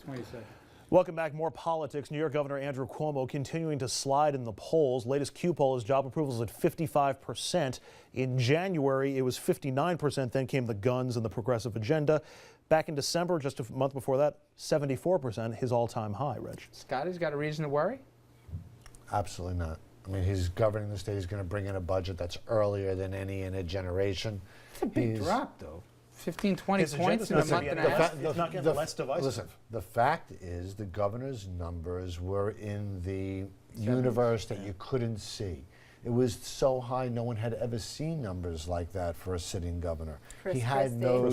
What do you say? Welcome back. More politics. New York Governor Andrew Cuomo continuing to slide in the polls. Latest Q poll, his job approval is at 55%. In January, it was 59%. Then came the guns and the progressive agenda. Back in December, just a month before that, 74%, his all-time high, Reg. Scotty's got a reason to worry? Absolutely not. I mean, he's governing the state. He's going to bring in a budget that's earlier than any in a generation. It's a big drop, though. 15, 20 points in a month and a half. It's not getting less divisive. Listen, the fact is the governor's numbers were in the universe that you couldn't see. It was so high, no one had ever seen numbers like that for a sitting governor. He had no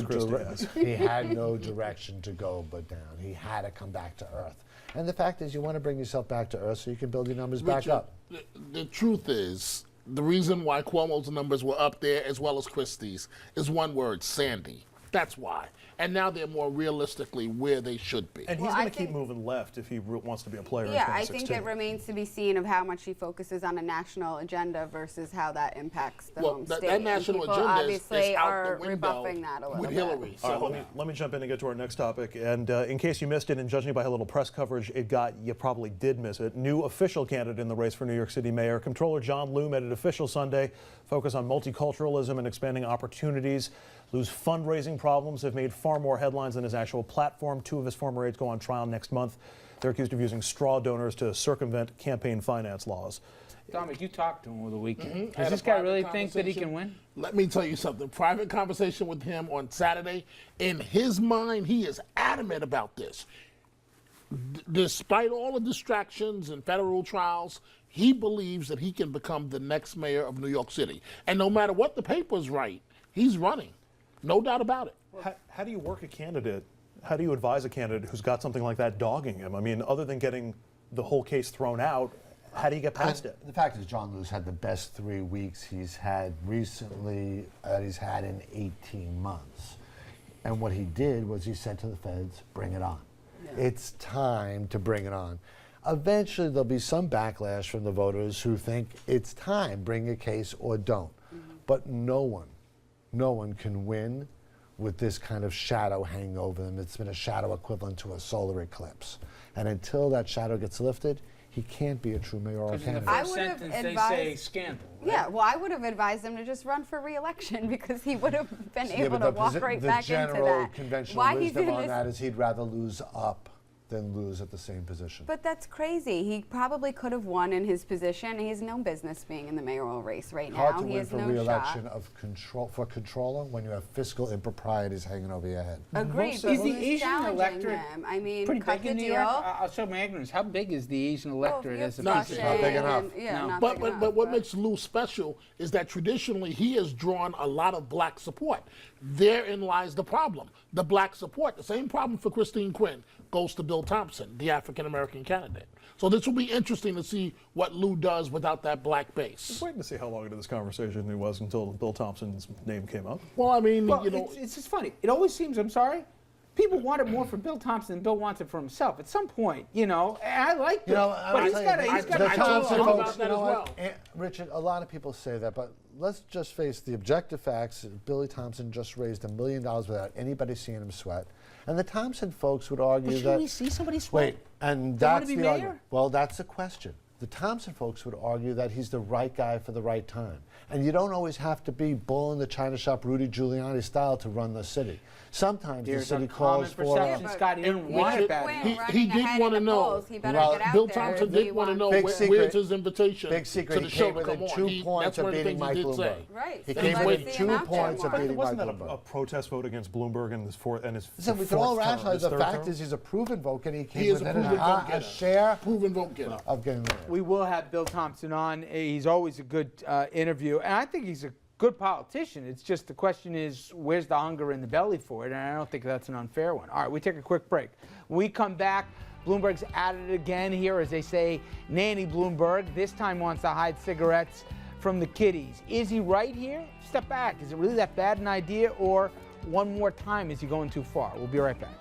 direction to go but down. He had to come back to earth. And the fact is, you want to bring yourself back to earth so you can build your numbers back up. The truth is, the reason why Cuomo's numbers were up there as well as Christie's is one word: Sandy. That's why. And now they're more realistically where they should be. And he's going to keep moving left if he wants to be a player in 2016. I think it remains to be seen of how much he focuses on a national agenda versus how that impacts the home state. That national agenda obviously is out are the window rebuffing that a little with bit. Hillary. So all right, let me jump in and get to our next topic. And in case you missed it, and judging by how little press coverage it got, you probably did miss it. New official candidate in the race for New York City mayor, Comptroller John Liu, made it official Sunday. Focus on multiculturalism and expanding opportunities. Liu's fundraising problems have made far more headlines than his actual platform. Two of his former aides go on trial next month. They're accused of using straw donors to circumvent campaign finance laws. Dominic, you talked to him over the weekend. Does this guy really think that he can win? Let me tell you something. Private conversation with him on Saturday. In his mind, he is adamant about this. Despite all the distractions and federal trials, he believes that he can become the next mayor of New York City. And no matter what the papers write, he's running. No doubt about it. How do you work a candidate? How do you advise a candidate who's got something like that dogging him? I mean, other than getting the whole case thrown out, how do you get past it? The fact is, John Liu's had the best 3 weeks he's had recently, he's had in 18 months. And what he did was he said to the feds, bring it on. Yeah. It's time to bring it on. Eventually, there'll be some backlash from the voters who think it's time, bring a case or don't. But no one can win with this kind of shadow hanging over them. It's been a shadow equivalent to a solar eclipse. And until that shadow gets lifted, he can't be a true mayoral candidate. In the first sentence, they say scandal. Right? Yeah, well, I would have advised him to just run for re-election because he would have been able to walk right back into that. The general conventional wisdom on that is he'd rather lose up than lose at the same position. But that's crazy. He probably could have won in his position. He has no business being in the mayoral race right now. Hard to he win has for no re-election shot. for controller when you have fiscal improprieties hanging over your head. Agreed. Is the Asian electorate I mean, pretty cut big in the New deal. York? I'll show my ignorance. How big is the Asian electorate as a Not piece? Not big enough. Yeah, No. not big enough, But what makes Liu special is that traditionally he has drawn a lot of black support. Therein lies the problem. The black support, the same problem for Christine Quinn, goes to Bill Thompson, the African-American candidate. So this will be interesting to see what Liu does without that black base. Just waiting to see how long into this conversation it was until Bill Thompson's name came up. Well, I mean, Well, you know, it's just funny. It always seems, I'm sorry, people want it more for Bill Thompson than Bill wants it for himself. At some point, and I like Bill, but he's got the to Thompson talk folks, about that you know as what, well. Richard, a lot of people say that, but let's just face the objective facts. Billy Thompson just raised $1 million without anybody seeing him sweat. And the Thompson folks would argue But should that... we see somebody sweat? Wait, and They wanna that's be the mayor? argument. Well, that's the question. The Thompson folks would argue that he's the right guy for the right time. And you don't always have to be bull in the china shop, Rudy Giuliani style to run the city. Sometimes the city calls for... perception, Scott, he didn't want it bad. he did want to know. Bill Thompson did want to know where's his invitation. Big secret. To the He show came to come within on. 2 points of beating Mike Bloomberg. Right. He So came let's within see 2 him out there points of more. beating Mike Wasn't that Bloomberg. a protest vote against Bloomberg and his fourth and his So we can all fourth term, rationalize his the third fact term? is he's a proven vote getter. He He came is a within proven vote a getter. share Proven vote getter. of getting there. We will have Bill Thompson on. He's always a good interview, and I think he's a good politician. It's just the question is, where's the hunger in the belly for it? And I don't think that's an unfair one. All right, we take a quick break. When we come back, Bloomberg's at it again here, as they say, Nanny Bloomberg. This time wants to hide cigarettes from the kiddies. Is he right here? Step back. Is it really that bad an idea, or one more time is he going too far? We'll be right back.